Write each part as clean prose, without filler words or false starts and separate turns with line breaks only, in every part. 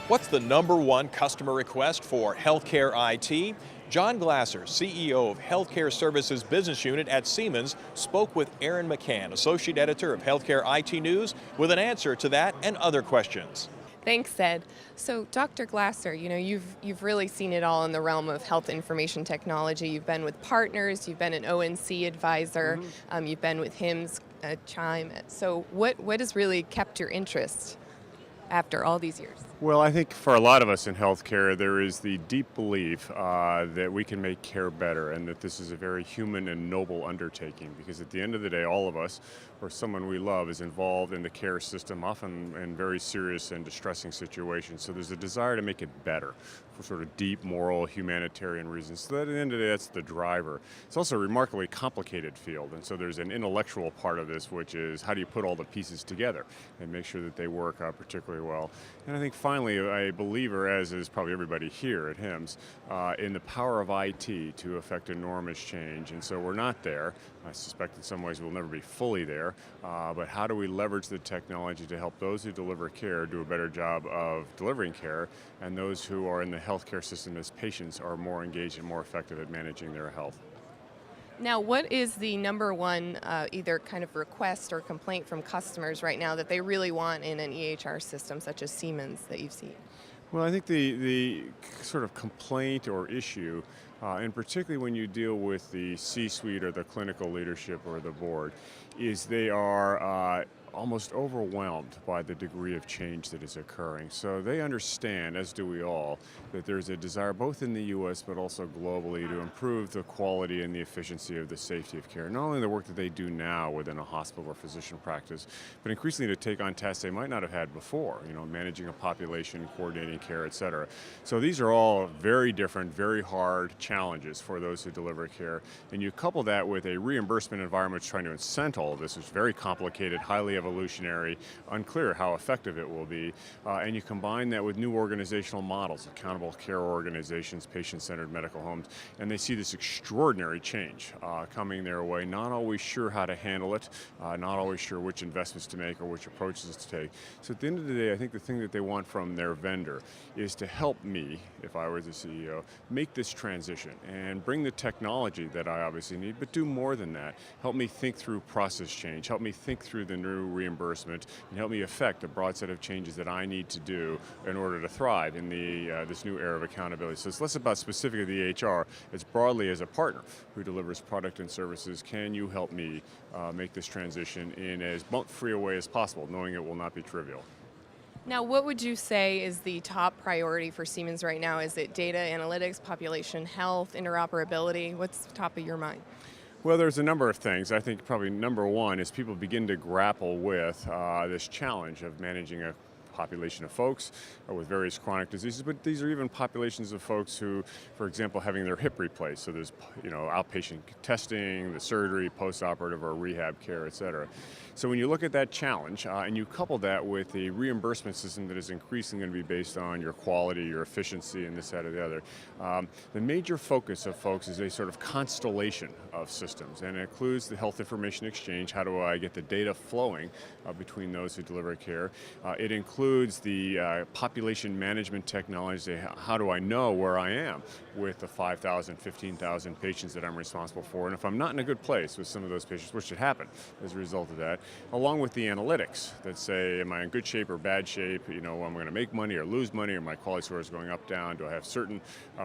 What's the #1 customer request for healthcare IT? John Glaser, CEO of Healthcare Services Business Unit at Siemens, spoke with Aaron McCann, Associate Editor of Healthcare IT News, with an answer to that and other questions.
Thanks, Ed. So, Dr. Glaser, you've really seen it all in the realm of health information technology. You've been with partners, you've been an ONC advisor, you've been with HIMSS, Chime. So, what has really kept your interest after all these years?
Well, I think for a lot of us in healthcare, there is the deep belief that we can make care better and that this is a very human and noble undertaking, because at the end of the day, all of us or someone we love is involved in the care system, often in very serious and distressing situations. So there's a desire to make it better for sort of deep moral humanitarian reasons. So at the end of the day, that's the driver. It's also a remarkably complicated field, and so there's an intellectual part of this, which is how do you put all the pieces together and make sure that they work particularly well. And I think finally, a believer, as is probably everybody here at HIMSS, in the power of IT to affect enormous change. And so we're not there. I suspect in some ways we'll never be fully there, but how do we leverage the technology to help those who deliver care do a better job of delivering care, and those who are in the healthcare system as patients are more engaged and more effective at managing their health.
Now, what is the #1 either kind of request or complaint from customers right now that they really want in an EHR system such as Siemens that you've seen?
Well, I think the sort of complaint or issue, and particularly when you deal with the C-suite or the clinical leadership or the board, is they are almost overwhelmed by the degree of change that is occurring. So they understand, as do we all, that there's a desire both in the U.S. but also globally to improve the quality and the efficiency of the safety of care. Not only the work that they do now within a hospital or physician practice, but increasingly to take on tasks they might not have had before, managing a population, coordinating care, et cetera. So these are all very different, very hard challenges for those who deliver care. And you couple that with a reimbursement environment that's trying to incent all of this, which is very complicated, highly evolutionary, unclear how effective it will be, and you combine that with new organizational models, accountable care organizations, patient-centered medical homes, and they see this extraordinary change coming their way, not always sure how to handle it, not always sure which investments to make or which approaches to take. So at the end of the day, I think the thing that they want from their vendor is to help me, if I were the CEO, make this transition and bring the technology that I obviously need, but do more than that. Help me think through process change, help me think through the new reimbursement, and help me effect a broad set of changes that I need to do in order to thrive in this new era of accountability. So it's less about specifically the HR, it's broadly as a partner who delivers product and services. Can you help me make this transition in as bump-free a way as possible, knowing it will not be trivial?
Now, what would you say is the top priority for Siemens right now? Is it data analytics, population health, interoperability? What's top of your mind?
Well, there's a number of things. I think probably #1 is people begin to grapple with this challenge of managing a population of folks with various chronic diseases, but these are even populations of folks who, for example, having their hip replaced. So there's outpatient testing, the surgery, post-operative or rehab care, et cetera. So when you look at that challenge and you couple that with a reimbursement system that is increasingly going to be based on your quality, your efficiency, and this, that, or the other, the major focus of folks is a sort of constellation of systems, and it includes the health information exchange. How do I get the data flowing between those who deliver care? It includes the population management technology. How do I know where I am with the 5,000, 15,000 patients that I'm responsible for? And if I'm not in a good place with some of those patients, which should happen as a result of that, along with the analytics that say, am I in good shape or bad shape? I'm going to make money or lose money, or my quality score is going up, down? Do I have certain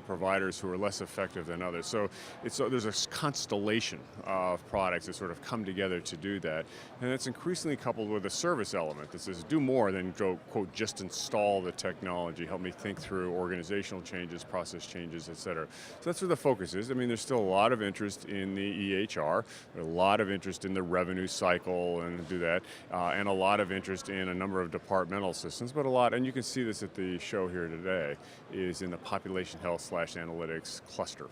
providers who are less effective than others? So there's a constellation of products that sort of come together to do that. And it's increasingly coupled with a service element that says, do more than go, quote, just install the technology. Help me think through organizational changes, process changes, et cetera. So that's where the focus is. I mean, there's still a lot of interest in the EHR, a lot of interest in the revenue cycle and do that, and a lot of interest in a number of departmental systems, but a lot, and you can see this at the show here today, is in the population health/analytics cluster.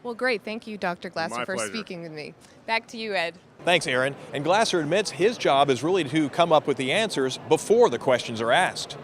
Well, great. Thank you, Dr. Glaser, for
pleasure.
speaking with me. Back to you, Ed.
Thanks, Aaron. And Glaser admits his job is really to come up with the answers before the questions are asked.